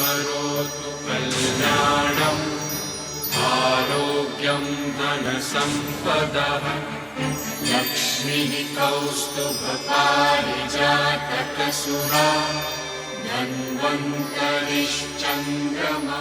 करोतु कल्याणम् आरोग्यं धनसम्पदः लक्ष्मीः कौस्तुभपारिजातकसुरा धन्वन्तरिश्चन्द्रमा।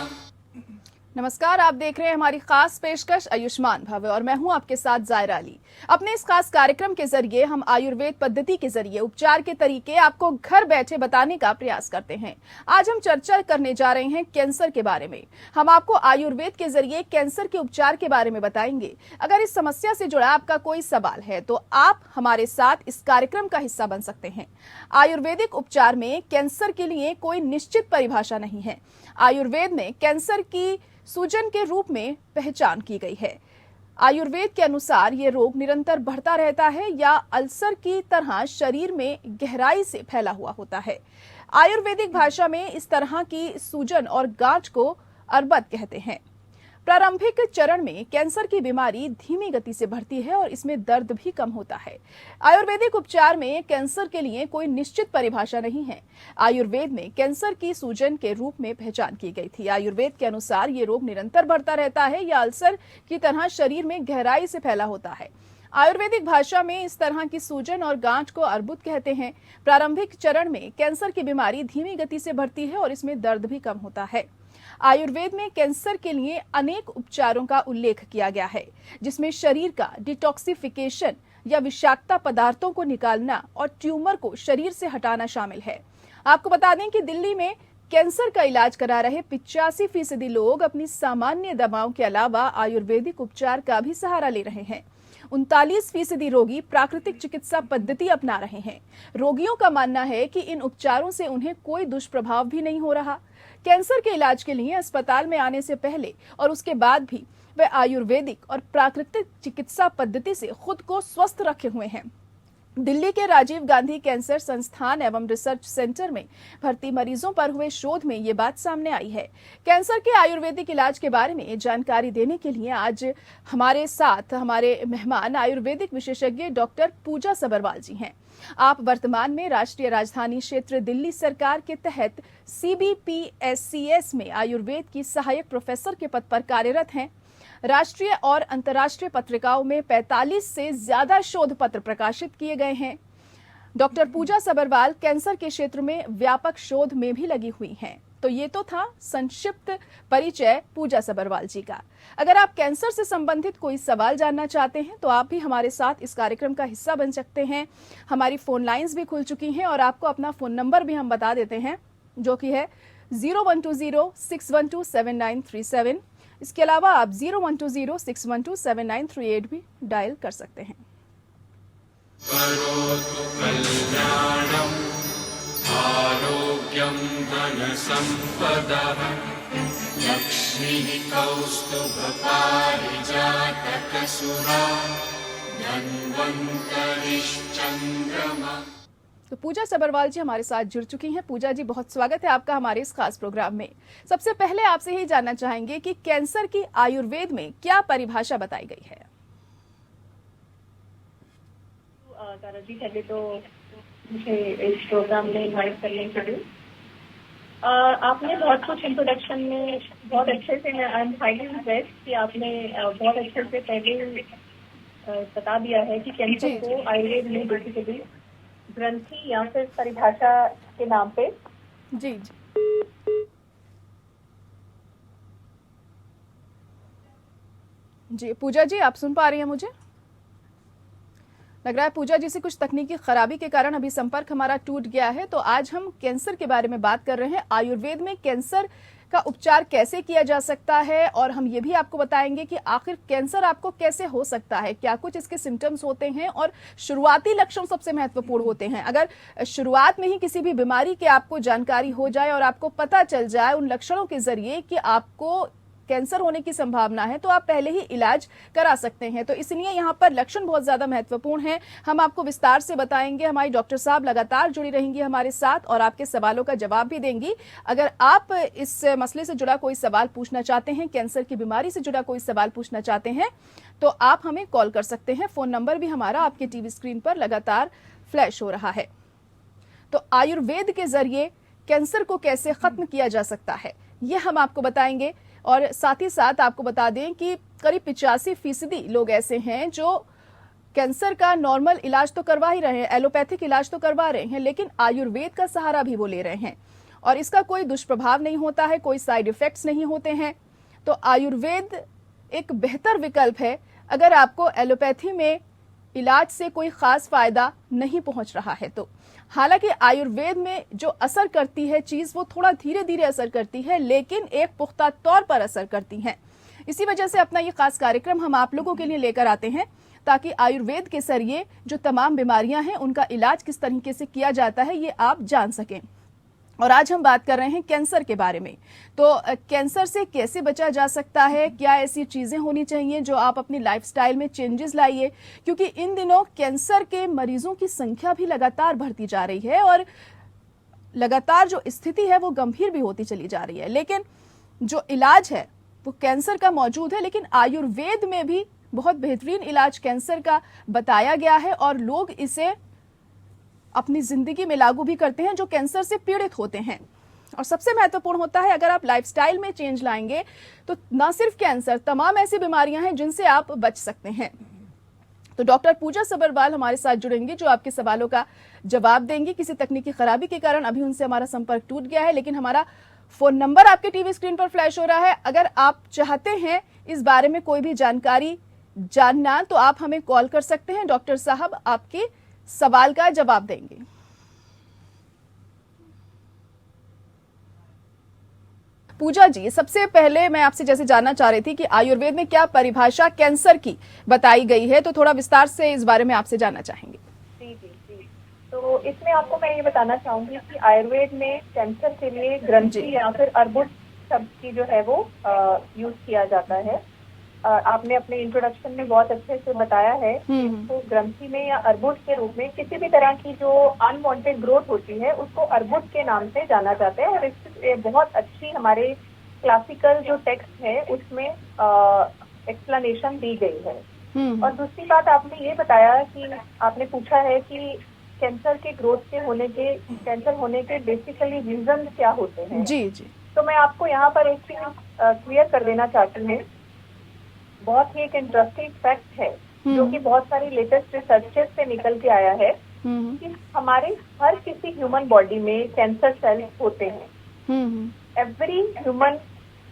नमस्कार, आप देख रहे हैं हमारी खास पेशकश आयुष्मान भव और मैं हूं आपके साथ जायरा अली। अपने इस खास कार्यक्रम के जरिए हम आयुर्वेद पद्धति के जरिए उपचार के तरीके आपको घर बैठे बताने का प्रयास करते हैं। आज हम चर्चा करने जा रहे हैं कैंसर के बारे में। हम आपको आयुर्वेद के जरिए कैंसर के उपचार के बारे में बताएंगे। अगर इस समस्या से जुड़ा आपका कोई सवाल है तो आप हमारे साथ इस कार्यक्रम का हिस्सा बन सकते हैं। आयुर्वेदिक उपचार में कैंसर के लिए कोई निश्चित परिभाषा नहीं है। आयुर्वेद में कैंसर की सूजन के रूप में पहचान की गई है। आयुर्वेद के अनुसार ये रोग निरंतर बढ़ता रहता है या अल्सर की तरह शरीर में गहराई से फैला हुआ होता है। आयुर्वेदिक भाषा में इस तरह की सूजन और गांठ को अर्बुद कहते हैं। प्रारंभिक चरण में कैंसर की बीमारी धीमी गति से बढ़ती है और इसमें दर्द भी कम होता है। आयुर्वेदिक उपचार में कैंसर के लिए कोई निश्चित परिभाषा नहीं है। आयुर्वेद में कैंसर की सूजन के रूप में पहचान की गई थी। आयुर्वेद के अनुसार ये रोग निरंतर बढ़ता रहता है या अल्सर की तरह शरीर में गहराई से फैला होता है। आयुर्वेदिक भाषा में इस तरह की सूजन और गांठ को अर्बुद कहते हैं। प्रारंभिक चरण में कैंसर की बीमारी धीमी गति से बढ़ती है और इसमें दर्द भी कम होता है। आयुर्वेद में कैंसर के लिए अनेक उपचारों का उल्लेख किया गया है, जिसमें शरीर का डिटॉक्सिफिकेशन या विषाक्ता पदार्थों को निकालना और ट्यूमर को शरीर से हटाना शामिल है। आपको बता दें कि दिल्ली में कैंसर का इलाज करा रहे 85% लोग अपनी सामान्य दवाओं के अलावा आयुर्वेदिक उपचार का भी सहारा ले रहे हैं। 39% रोगी प्राकृतिक चिकित्सा पद्धति अपना रहे हैं। रोगियों का मानना है कि इन उपचारों से उन्हें कोई दुष्प्रभाव भी नहीं हो रहा। कैंसर के इलाज के लिए अस्पताल में आने से पहले और उसके बाद भी वे आयुर्वेदिक और प्राकृतिक चिकित्सा पद्धति से खुद को स्वस्थ रखे हुए हैं। दिल्ली के राजीव गांधी कैंसर संस्थान एवं रिसर्च सेंटर में भर्ती मरीजों पर हुए शोध में ये बात सामने आई है। कैंसर के आयुर्वेदिक इलाज के बारे में जानकारी देने के लिए आज हमारे साथ हमारे मेहमान आयुर्वेदिक विशेषज्ञ डॉक्टर पूजा सबरवाल जी हैं। आप वर्तमान में राष्ट्रीय राजधानी क्षेत्र दिल्ली सरकार के तहत CBPSCS में आयुर्वेद की सहायक प्रोफेसर के पद पर कार्यरत हैं। राष्ट्रीय और अंतर्राष्ट्रीय पत्रिकाओं में 45 से ज्यादा शोध पत्र प्रकाशित किए गए हैं। डॉक्टर पूजा सबरवाल कैंसर के क्षेत्र में व्यापक शोध में भी लगी हुई हैं। तो ये तो था संक्षिप्त परिचय पूजा सबरवाल जी का। अगर आप कैंसर से संबंधित कोई सवाल जानना चाहते हैं तो आप भी हमारे साथ इस कार्यक्रम का हिस्सा बन सकते हैं। हमारी फोन लाइंस भी खुल चुकी हैं और आपको अपना फोन नंबर भी हम बता देते हैं, जो कि है 0120-612-7937। इसके अलावा आप 0120-612-7938 भी डायल कर सकते हैं। करोतु कल्याणम् आरोग्यं धनसम्पदः लक्ष्मीः कौस्तुभपारिजातकसुरा धन्वन्तरिश्चन्द्रमा। तो पूजा सबरवाल जी हमारे साथ जुड़ चुकी हैं। पूजा जी, बहुत स्वागत है आपका हमारे इस खास प्रोग्राम में। सबसे पहले आपसे ही जानना चाहेंगे कि कैंसर की आयुर्वेद में क्या परिभाषा बताई गई है? तारा जी, पहले तो मुझे इस प्रोग्राम में इनवाइट करने के लिए आपने बहुत कुछ इंट्रोडक्शन में बहुत अच्छे से, आई एम हाईली इम्प्रेस्ड कि आपने बहुत अच्छे से पहले बता दिया है कि कैंसर को आयुर्वेद में बेसिकली ग्रंथि या फिर परिभाषा के नाम पे जी पूजा जी, आप सुन पा रही हैं मुझे? लग रहा है पूजा जी से कुछ तकनीकी खराबी के कारण अभी संपर्क हमारा टूट गया है। तो आज हम कैंसर के बारे में बात कर रहे हैं। आयुर्वेद में कैंसर का उपचार कैसे किया जा सकता है और हम ये भी आपको बताएंगे कि आखिर कैंसर आपको कैसे हो सकता है, क्या कुछ इसके सिम्टम्स होते हैं और शुरुआती लक्षण सबसे महत्वपूर्ण होते हैं। अगर शुरुआत में ही किसी भी बीमारी की आपको जानकारी हो जाए और आपको पता चल जाए उन लक्षणों के जरिए कि आपको कैंसर होने की संभावना है, तो आप पहले ही इलाज करा सकते हैं। तो इसलिए यहाँ पर लक्षण बहुत ज्यादा महत्वपूर्ण हैं। हम आपको विस्तार से बताएंगे। हमारी डॉक्टर साहब लगातार जुड़ी रहेंगी हमारे साथ और आपके सवालों का जवाब भी देंगी। अगर आप इस मसले से जुड़ा कोई सवाल पूछना चाहते हैं, कैंसर की बीमारी से जुड़ा कोई सवाल पूछना चाहते हैं, तो आप हमें कॉल कर सकते हैं। फोन नंबर भी हमारा आपके टीवी स्क्रीन पर लगातार फ्लैश हो रहा है। तो आयुर्वेद के जरिए कैंसर को कैसे खत्म किया जा सकता है, ये हम आपको बताएंगे। और साथ ही साथ आपको बता दें कि करीब 85% लोग ऐसे हैं जो कैंसर का नॉर्मल इलाज तो करवा ही रहे हैं, एलोपैथिक इलाज तो करवा रहे हैं, लेकिन आयुर्वेद का सहारा भी वो ले रहे हैं और इसका कोई दुष्प्रभाव नहीं होता है, कोई साइड इफेक्ट्स नहीं होते हैं। तो आयुर्वेद एक बेहतर विकल्प है अगर आपको एलोपैथी में इलाज से कोई खास फायदा नहीं पहुंच रहा है तो। हालांकि आयुर्वेद में जो असर करती है चीज वो थोड़ा धीरे धीरे असर करती है, लेकिन एक पुख्ता तौर पर असर करती है। इसी वजह से अपना ये खास कार्यक्रम हम आप लोगों के लिए लेकर आते हैं ताकि आयुर्वेद के जरिए जो तमाम बीमारियां हैं उनका इलाज किस तरीके से किया जाता है ये आप जान सकें। और आज हम बात कर रहे हैं कैंसर के बारे में। तो कैंसर से कैसे बचा जा सकता है, क्या ऐसी चीजें होनी चाहिए जो आप अपनी लाइफस्टाइल में चेंजेस लाइए, क्योंकि इन दिनों कैंसर के मरीजों की संख्या भी लगातार बढ़ती जा रही है और लगातार जो स्थिति है वो गंभीर भी होती चली जा रही है। लेकिन जो इलाज है वो कैंसर का मौजूद है, लेकिन आयुर्वेद में भी बहुत बेहतरीन इलाज कैंसर का बताया गया है और लोग इसे अपनी जिंदगी में लागू भी करते हैं जो कैंसर से पीड़ित होते हैं। और सबसे महत्वपूर्ण होता है अगर आप लाइफस्टाइल में चेंज लाएंगे तो ना सिर्फ कैंसर, तमाम ऐसी बीमारियां हैं जिनसे आप बच सकते हैं। तो डॉक्टर पूजा सब्रवाल हमारे साथ जुड़ेंगी जो आपके सवालों का जवाब देंगी। किसी तकनीकी खराबी के कारण अभी उनसे हमारा संपर्क टूट गया है, लेकिन हमारा फोन नंबर आपके टीवी स्क्रीन पर फ्लैश हो रहा है। अगर आप चाहते हैं इस बारे में कोई भी जानकारी जानना तो आप हमें कॉल कर सकते हैं, डॉक्टर साहब आपके सवाल का जवाब देंगे। पूजा जी, सबसे पहले मैं आपसे जैसे जानना चाह रही थी कि आयुर्वेद में क्या परिभाषा कैंसर की बताई गई है, तो थोड़ा विस्तार से इस बारे में आपसे जानना चाहेंगे। जी जी जी। तो इसमें आपको मैं ये बताना चाहूंगी कि आयुर्वेद में कैंसर के लिए ग्रंथि या फिर अर्बुद शब्द की जो है वो यूज किया जाता है। आपने अपने इंट्रोडक्शन में बहुत अच्छे से बताया है कि इसको ग्रंथि में या अर्बुद के रूप में किसी भी तरह की जो अनवांटेड ग्रोथ होती है उसको अर्बुद के नाम से जाना जाता है। और इससे बहुत अच्छी हमारे क्लासिकल जो टेक्स्ट है उसमें एक्सप्लेनेशन दी गई है। और दूसरी बात आपने ये बताया कि आपने पूछा है कि कैंसर के ग्रोथ के कैंसर होने के बेसिकली रीजन क्या होते हैं। जी जी। तो मैं आपको यहाँ पर एक चीज क्लियर कर देना चाहती हूँ। बहुत ही एक इंटरेस्टिंग फैक्ट है जो कि बहुत सारी लेटेस्ट रिसर्चेस से निकल के आया है कि हमारे हर किसी ह्यूमन बॉडी में कैंसर सेल्स होते हैं।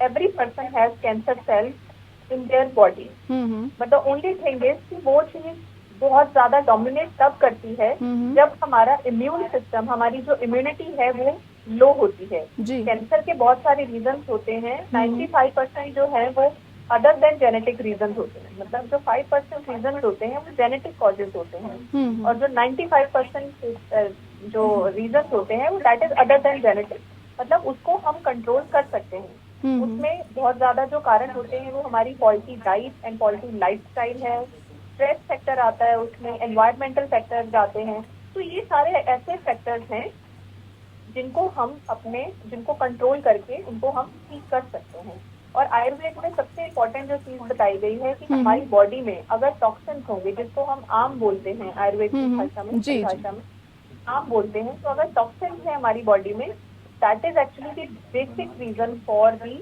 Every person has cancer cells in their body, but the only thing is कि वो चीज बहुत ज्यादा डोमिनेट तब करती है जब हमारा इम्यून सिस्टम, हमारी जो इम्यूनिटी है वो लो होती है। कैंसर के बहुत सारे रीजन होते हैं। 95% जो है वो अदर देन जेनेटिक रीजन होते हैं, मतलब जो 5% रीजन होते हैं वो जेनेटिक कॉजेज होते हैं और जो 95% जो रीजन होते हैं वो that is other than genetic, मतलब उसको हम कंट्रोल कर सकते हैं। उसमें बहुत ज्यादा जो कारण होते हैं वो हमारी faulty diet and faulty lifestyle है, स्ट्रेस फैक्टर आता है उसमें, एनवायरमेंटल फैक्टर्स आते हैं। तो ये सारे ऐसे फैक्टर्स हैं जिनको कंट्रोल करके उनको हम ठीक कर सकते हैं। और आयुर्वेद में सबसे इम्पोर्टेंट जो चीज बताई गई है कि हमारी बॉडी में अगर टॉक्सिन्स होंगे, जिसको हम आम बोलते हैं आयुर्वेद की भाषा में आम बोलते हैं, तो अगर टॉक्सिन्स है हमारी बॉडी में, that is actually the basic reason for the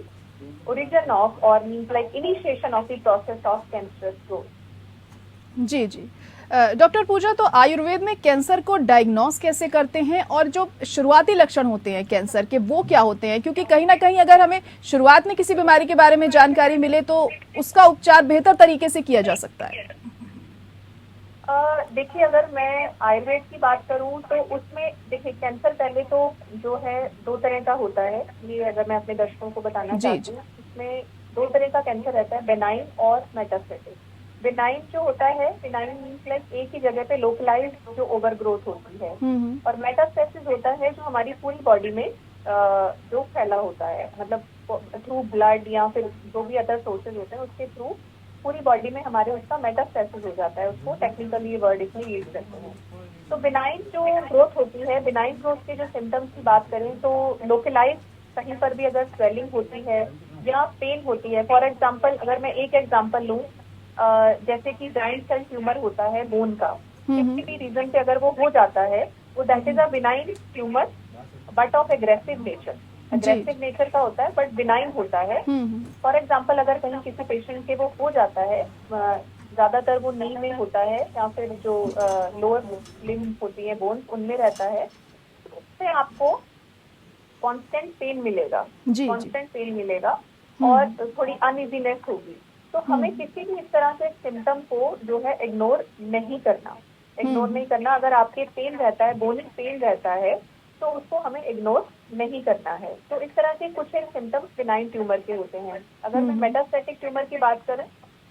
origin of और means like initiation of the process of cancerous growth. जी जी। डॉक्टर पूजा, तो आयुर्वेद में कैंसर को डायग्नोस कैसे करते हैं और जो शुरुआती लक्षण होते हैं कैंसर के वो क्या होते हैं, क्योंकि कहीं ना कहीं अगर हमें शुरुआत में किसी बीमारी के बारे में जानकारी मिले तो उसका उपचार बेहतर तरीके से किया जा सकता है। देखिए, अगर मैं आयुर्वेद की बात करूं तो उसमें देखिए कैंसर पहले तो जो है 2 तरह का होता है। ये अगर मैं अपने दर्शकों को बताना चाहती हूँ, इसमें 2 तरह का कैंसर रहता है, बेनाइन और मेटास्टेटिक। बेनाइन जो होता है, बेनाइन मीन्स लाइक एक ही जगह पे लोकलाइज्ड जो ओवर ग्रोथ होती है, और मेटास्टेसिस होता है जो हमारी पूरी बॉडी में जो फैला होता है, मतलब थ्रू ब्लड या फिर जो भी अदर सोर्सेज होते हैं उसके थ्रू पूरी बॉडी में हमारे उसका मेटास्टेसिस हो जाता है। उसको टेक्निकली ये वर्ड इसमें यूज करते हैं। तो बेनाइन जो ग्रोथ होती है, बेनाइन ग्रोथ के जो सिम्टम्स की बात करें तो लोकलाइज कहीं पर भी अगर स्वेलिंग होती है या पेन होती है, फॉर एग्जाम्पल अगर मैं एक एग्जाम्पल लूँ, जैसे कि जॉइंट सेल ट्यूमर होता है बोन का, किसी भी रीजन से अगर वो हो जाता है वो that is a benign tumour, but of aggressive nature. Aggressive nature का होता है बट बिनाइन होता है। फॉर एग्जाम्पल अगर कहीं किसी पेशेंट के वो हो जाता है, ज्यादातर वो नी में होता है या फिर जो लोअर लिम्ब होती है बोन्स उनमें रहता है, तो उससे आपको कांस्टेंट पेन मिलेगा, कांस्टेंट पेन मिलेगा और थोड़ी अनइजीनेस होगी। तो हमें किसी भी इस तरह के सिम्टम को जो है इग्नोर नहीं करना, इग्नोर नहीं करना। अगर आपके पेन रहता है, बोनिक पेन रहता है, तो उसको हमें इग्नोर नहीं करना है। तो इस तरह के कुछ एक सिम्टम्स बिनाइन ट्यूमर के होते हैं। अगर मैं मेटास्टैटिक ट्यूमर की बात करें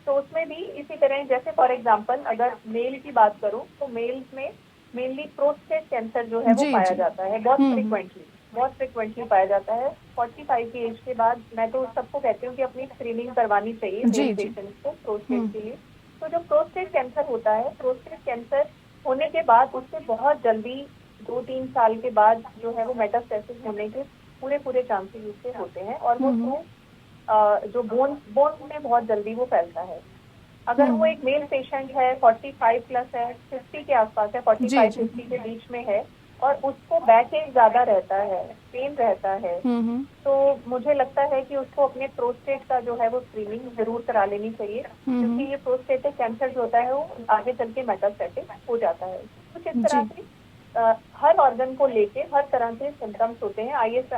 तो उसमें भी इसी तरह, जैसे फॉर एग्जांपल अगर मेल की बात करूं तो मेल्स में मेनली प्रोस्टेट कैंसर जो है वो पाया जाता है, बहुत फ्रिक्वेंटली पाया जाता है। 45 की एज के बाद मैं तो सबको कहती हूँ कि अपनी स्क्रीनिंग करवानी चाहिए मेल पेशेंट्स को प्रोस्टेट के लिए। तो जो प्रोस्टेट कैंसर होता है, प्रोस्टेट कैंसर होने के बाद उससे बहुत जल्दी 2-3 साल के बाद जो है वो मेटास्टेसिस होने के पूरे चांसेस उससे होते हैं और वो जो बोन में बहुत जल्दी वो फैलता है। अगर वो एक मेल पेशेंट है, 45 प्लस है, 50 के आसपास है, 45-50 के बीच में है और उसको बैक एक ज्यादा रहता है, पेन रहता है, तो मुझे लगता है कि उसको अपने प्रोस्टेट का जो है वो स्क्रीनिंग जरूर करा लेनी चाहिए, क्योंकि ये प्रोस्टेटिक कैंसर जो होता है वो आगे चल के मेटास्टेटिक हो जाता है। कुछ इस तरह से हर ऑर्गन को लेके हर तरह के सिम्टम्स होते हैं।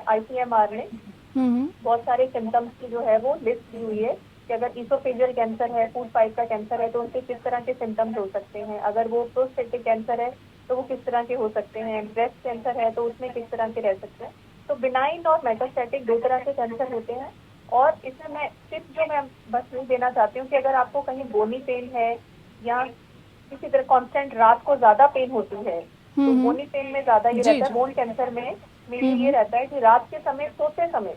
ICMR ने बहुत सारे सिम्टम्स की जो है वो लिस्ट दी हुई है कि अगर इसोफेजियल कैंसर है, फूड पाइप का कैंसर है तो उनके किस तरह के सिम्टम्स हो सकते हैं, अगर वो प्रोस्टेटिक कैंसर है तो वो किस तरह के हो सकते हैं, ब्रेस्ट कैंसर है तो उसमें किस तरह के रह सकते हैं। तो बिनाइन और मेटास्टैटिक 2 तरह के कैंसर होते हैं। और इसमें मैं टिप जो मैं बस नहीं देना चाहती हूँ कि अगर आपको कहीं बोनी पेन है या किसी तरह कांस्टेंट रात को ज्यादा पेन होती है, तो बोनी पेन में ज्यादा ये रहता है, बोन कैंसर में मेनली ये रहता है कि रात के समय सोते समय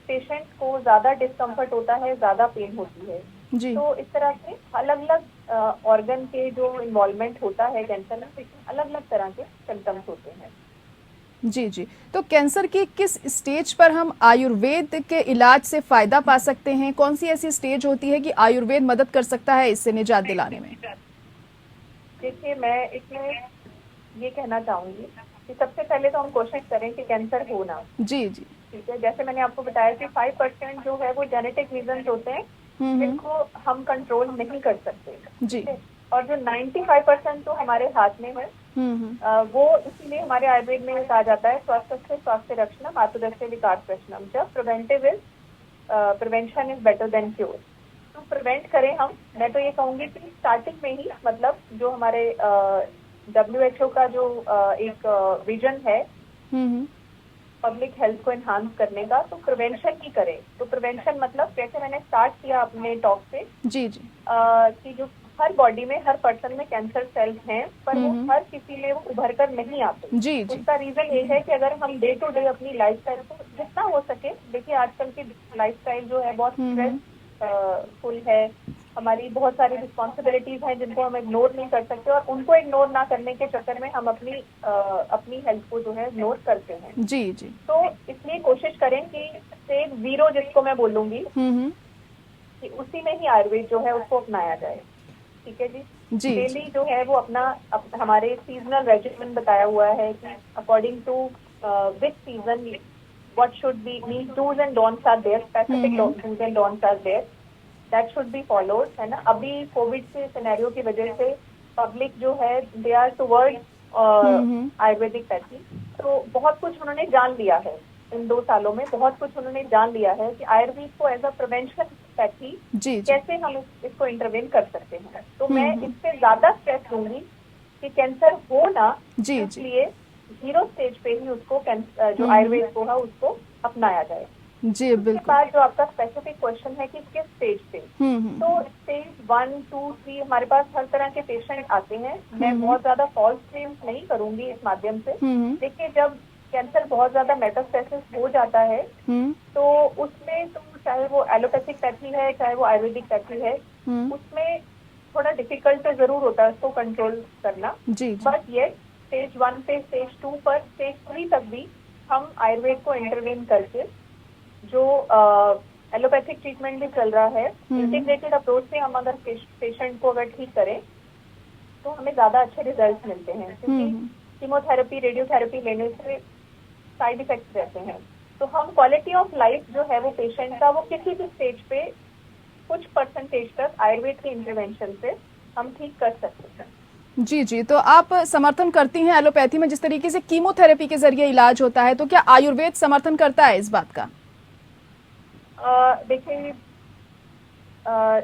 पेशेंट को ज्यादा डिस्कम्फर्ट होता है, ज्यादा पेन होती है। तो इस तरह से अलग अलग ऑर्गन के जो इन्वॉल्वमेंट होता है कैंसर में, अलग अलग तरह के सिम्टम्स होते हैं। जी। तो कैंसर की किस स्टेज पर हम आयुर्वेद के इलाज से फायदा पा सकते हैं? कौन सी ऐसी स्टेज होती है कि आयुर्वेद मदद कर सकता है इससे निजात दिलाने में? देखिए, मैं इसमें ये कहना चाहूंगी कि सबसे पहले तो हम कोशिश करें कि कैंसर हो ना। जी। ठीक है, जैसे मैंने आपको बताया कि 5% जो है वो जेनेटिक रीजन होते हैं जिनको हम कंट्रोल नहीं कर सकते। जी। और जो 95% तो हमारे हाथ में है, वो इसीलिए हमारे आयुर्वेद में कहा जाता है स्वास्थ्य रक्षणम आतुरस्य विकार प्रश्नम, जब prevention is better than cure. तो प्रिवेंट करें हम। मैं तो ये कहूंगी कि स्टार्टिंग में ही, मतलब जो हमारे WHO का जो एक विजन है पब्लिक हेल्थ को एनहांस करने का, तो प्रिवेंशन ही करें। तो प्रिवेंशन मतलब जैसे मैंने स्टार्ट किया अपने टॉक से कि जो हर बॉडी में, हर पर्सन में कैंसर सेल्स हैं, पर वो हर किसी में वो उभर कर नहीं आते। उसका रीजन ये है कि अगर हम डे टू डे अपनी लाइफस्टाइल को जितना हो सके, देखिए आजकल की लाइफस्टाइल जो है बहुत स्ट्रेसफुल है, हमारी बहुत सारी रिस्पॉन्सिबिलिटीज हैं जिनको हम इग्नोर नहीं कर सकते, और उनको इग्नोर ना करने के चक्कर में हम अपनी हेल्थ को जो है इग्नोर करते हैं। जी। तो इसलिए कोशिश करें कि स्टेज 0 जिसको मैं बोलूंगी कि उसी में ही आयुर्वेद जो है उसको अपनाया जाए। ठीक है जी। डेली जो है वो हमारे सीजनल रेजिमेंट बताया हुआ है कि according to which season what should be mean dos and don'ts are there, specific dos and don'ts are there, that should be followed, है ना। अभी कोविड के सिनेरियो की वजह से पब्लिक जो है they are toward ayurvedic pathy, तो बहुत कुछ उन्होंने जान लिया है इन 2 सालों में, बहुत कुछ उन्होंने जान लिया है कि आयुर्वेद को एज अ प्रिवेंशन पैथी कैसे हम इसको इंटरवेन कर सकते हैं। तो मैं इस पे ज्यादा स्ट्रेस दूंगी कि कैंसर हो ना, इसलिए 0 स्टेज पे ही उसको जो आयुर्वेद को है उसको अपनाया जाए। जी बिल्कुल। उसके बाद जो आपका स्पेसिफिक क्वेश्चन है कि किस स्टेज पे, तो स्टेज 1, 2, 3 हमारे पास हर तरह के पेशेंट आते हैं। मैं बहुत ज्यादा फॉल्स क्लेम्स नहीं करूंगी इस माध्यम से। देखिए, जब कैंसर बहुत ज्यादा मेटास्टेसिस हो जाता है तो उसमें तो चाहे वो एलोपैथिक पैथी है चाहे वो आयुर्वेदिक पैथी है, उसमें थोड़ा डिफिकल्ट तो जरूर होता है उसको कंट्रोल करना। बट ये स्टेज 1 पे, स्टेज 2 पर, स्टेज 3 तक भी हम आयुर्वेद को इंटरवेन करके जो एलोपैथिक ट्रीटमेंट भी चल रहा है, इंटीग्रेटेड अप्रोच से हम अगर पेशेंट को अगर ठीक करें तो हमें ज्यादा अच्छे रिजल्ट मिलते हैं। क्योंकि कीमोथेरेपी, रेडियोथेरेपी लेने से साइड इफेक्ट्स रहते हैं। तो हम क्वालिटी ऑफ लाइफ जो है वो पेशेंट का वो किसी भी स्टेज पे कुछ परसेंटेज तक आयुर्वेद के इंटरवेंशन से हम ठीक कर सकते हैं। जी जी, तो आप समर्थन करती हैं एलोपैथी में जिस तरीके से कीमोथेरेपी के जरिए इलाज होता है, तो क्या आयुर्वेद समर्थन करता है इस बात का? देखिए,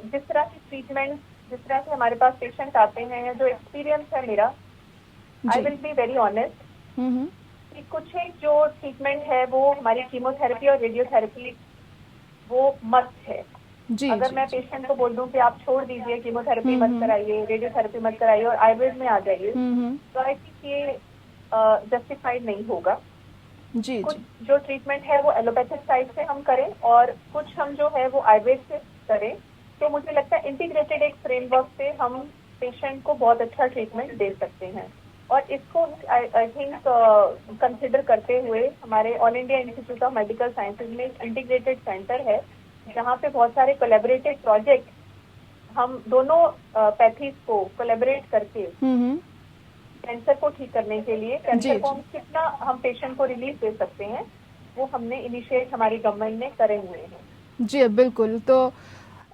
जिस तरह की ट्रीटमेंट, जिस तरह से हमारे पास पेशेंट आते हैं, जो एक्सपीरियंस है मेरा, I will be very honest कि कुछ एक जो ट्रीटमेंट है वो हमारी कीमोथेरेपी और रेडियोथेरेपी वो मस्ट है। जी, अगर जी, मैं जी। पेशेंट को बोल दूं कि आप छोड़ दीजिए, कीमोथेरेपी मत कराइए, रेडियोथेरेपी मत कराइए और आयुर्वेद में आ जाइए, तो आई थिंक ये जस्टिफाइड नहीं होगा। जी कुछ जी। जो ट्रीटमेंट है वो एलोपैथिक साइड से हम करें और कुछ हम जो है वो आयुर्वेद से करें, तो मुझे लगता है इंटीग्रेटेड एक फ्रेमवर्क से हम पेशेंट को बहुत अच्छा ट्रीटमेंट दे सकते हैं। और इसको आई थिंक कंसिडर करते हुए हमारे all India institute of medical sciences में एक इंटीग्रेटेड सेंटर है जहाँ पे बहुत सारे कोलैबोरेटिव प्रोजेक्ट हम दोनों पैथीज को कोलैबोरेट करके कैंसर को ठीक करने के लिए, कैंसर को हम कितना हम पेशेंट को रिलीफ दे सकते हैं, वो हमने इनिशिएट हमारी गवर्नमेंट ने करे हुए हैं। जी बिल्कुल, तो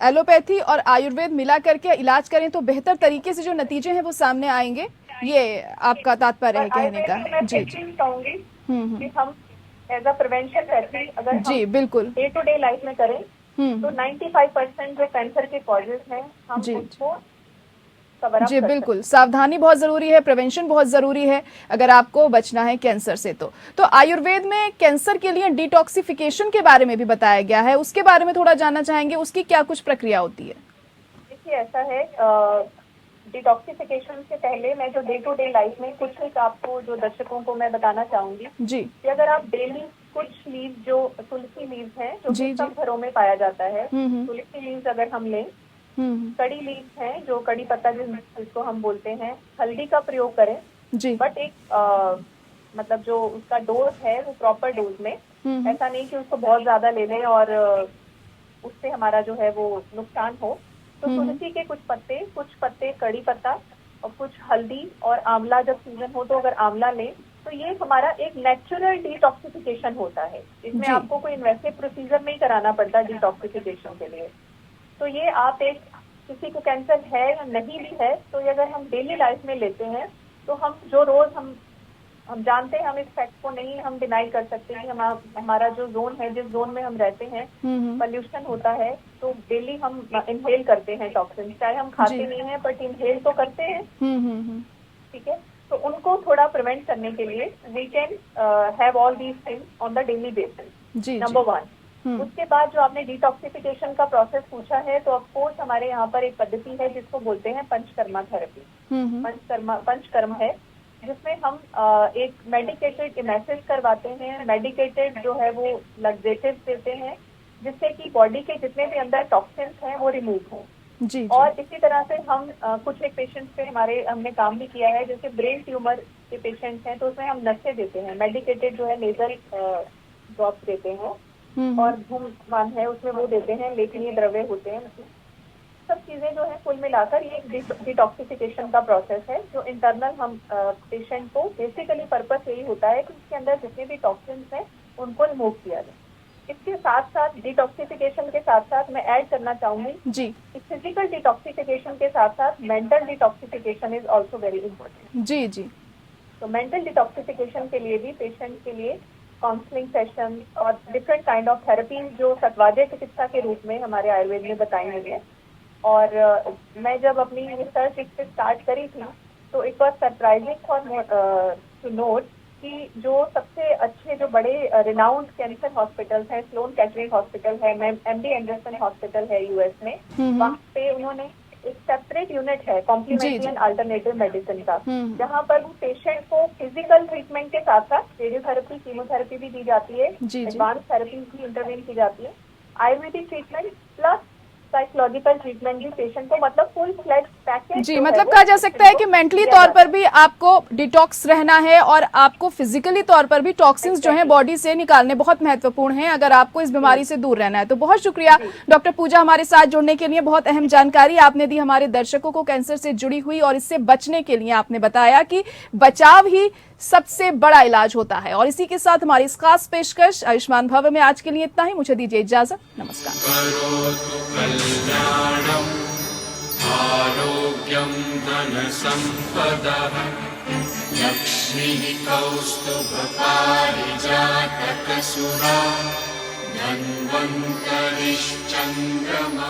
एलोपैथी और आयुर्वेद मिला करके इलाज करें तो बेहतर तरीके से जो नतीजे हैं वो सामने आएंगे, ये आपका तात्पर्य है कहने का? मैं जी जी। कहूंगी कि हम एज अ प्रिवेंशन थेरेपी अगर जी बिल्कुल। डे टू डे लाइफ में करें तो 95% जो कैंसर के कॉजेज हैं हम उसको कवर अप जी कर बिल्कुल, सावधानी बहुत जरूरी है, प्रिवेंशन बहुत जरूरी है अगर आपको बचना है कैंसर से। तो आयुर्वेद में कैंसर के लिए डिटॉक्सिफिकेशन के बारे में भी बताया गया है, उसके बारे में थोड़ा जानना चाहेंगे, उसकी क्या कुछ प्रक्रिया होती है? देखिए, ऐसा है, डिटॉक्सिफिकेशन से पहले मैं जो डे टू डे लाइफ में कुछ एक आपको जो दर्शकों को मैं बताना चाहूंगी जी कि अगर आप डेली कुछ लीव जो तुलसी लीव है जो जी, कि सब घरों में पाया जाता है, हम्म। तुलसी लीव अगर हम लें, कड़ी लीव है जो कड़ी पत्ता जिसको हम बोलते हैं, हल्दी का प्रयोग करें जी। बट एक मतलब जो उसका डोज है वो प्रॉपर डोज में, ऐसा नहीं कि उसको बहुत ज्यादा ले लें और उससे हमारा जो है वो नुकसान हो। तो तुलसी के कुछ पत्ते कड़ी पत्ता और कुछ हल्दी और आंवला, जब सीजन हो तो अगर आंवला लें तो ये हमारा एक नेचुरल डिटॉक्सिफिकेशन होता है। इसमें आपको कोई इन्वेसिव प्रोसीजर नहीं कराना पड़ता डिटॉक्सिफिकेशन के लिए। तो ये आप एक किसी को कैंसर है या नहीं भी है तो ये अगर हम डेली लाइफ में लेते हैं तो हम जो रोज हम जानते हैं, हम इस फैक्ट को नहीं हम डिनाई कर सकते कि हमारा जो जोन है, जिस जोन में हम रहते हैं, पोल्यूशन होता है, तो डेली हम इनहेल करते हैं टॉक्सिन, चाहे हम खाते नहीं हैं बट इनहेल तो करते हैं। ठीक है, तो उनको थोड़ा प्रिवेंट करने के लिए we can have all these things on the daily basis, number 1। उसके बाद जो आपने डिटॉक्सिफिकेशन का प्रोसेस पूछा है, तो ऑफकोर्स हमारे यहाँ पर एक पद्धति है जिसको बोलते हैं पंचकर्मा थेरेपी। पंचकर्म है जिसमें हम एक मेडिकेटेड मैसेज करवाते हैं, मेडिकेटेड जो है वो लग्जेटिव देते हैं जिससे कि बॉडी के जितने भी अंदर टॉक्सिन्स हैं वो रिमूव हों। जी। और इसी तरह से हम कुछ एक पेशेंट्स पे हमने काम भी किया है, जैसे ब्रेन ट्यूमर के पेशेंट्स हैं तो उसमें हम नशे देते हैं, मेडिकेटेड जो है नेजल ड्रॉप्स देते हैं, और धूम्रपान है उसमें वो देते हैं, लेखनीय द्रव्य होते हैं। सब चीजें जो है कुल मिलाकर ये एक डिटॉक्सिफिकेशन का प्रोसेस है जो इंटरनल हम पेशेंट को बेसिकली पर्पस यही होता है कि उसके अंदर जितने भी टॉक्सिन्स हैं उनको रिमूव किया जाए। इसके साथ साथ डिटॉक्सिफिकेशन के साथ साथ मैं ऐड करना चाहूंगी जी, फिजिकल डिटॉक्सिफिकेशन के साथ साथ mental detoxification is also very important. जी जी। तो मेंटल डिटॉक्सिफिकेशन के लिए भी पेशेंट के लिए काउंसलिंग सेशन और डिफरेंट काइंड ऑफ थेरेपी जो सत्वाजय चिकित्सा के रूप में हमारे आयुर्वेद में बताई हुई है। और मैं जब अपनी रिसर्च इस पे स्टार्ट करी थी तो it was surprising for to note कि जो सबसे अच्छे जो बड़े रिनाउंड कैंसर हॉस्पिटल्स हैं, स्लोन कैटरिंग हॉस्पिटल है, MD एंडरसन हॉस्पिटल है यूएस में, वहाँ पे उन्होंने एक सेपरेट यूनिट है कॉम्प्लीमेंट्री एंड अल्टरनेटिव मेडिसिन का, जहाँ पर पेशेंट को फिजिकल ट्रीटमेंट के साथ साथ रेडियोथेरेपी, कीमोथेरेपी भी दी जाती है, एडवांस थेरेपी भी इंटरवेन की जाती है, Ayurvedic treatment plus psychological treatment भी पेशेंट को, मतलब फुल फ्लैट पैकेज। जी, मतलब कहा जा सकता है कि मेंटली तौर पर भी आपको डिटॉक्स रहना है और आपको फिजिकली तौर पर भी टॉक्सिन्स जो हैं बॉडी से निकालने बहुत महत्वपूर्ण हैं अगर आपको इस बीमारी से दूर रहना है। तो बहुत शुक्रिया डॉक्टर पूजा हमारे साथ जुड़ने के लिए, बहुत अहम जानकारी आपने दी हमारे दर्शकों को कैंसर से जुड़ी हुई, और इससे बचने के लिए आपने बताया कि बचाव ही सबसे बड़ा इलाज होता है। और इसी के साथ हमारी इस खास पेशकश आयुष्मान भव में आज के लिए इतना ही। मुझे दीजिए इजाजत, नमस्कार। करोतु कल्याणम् आरोग्यं धनसम्पदः लक्ष्मीः कौस्तुभपारिजातकसुरा धन्वन्तरिश्चन्द्रमा।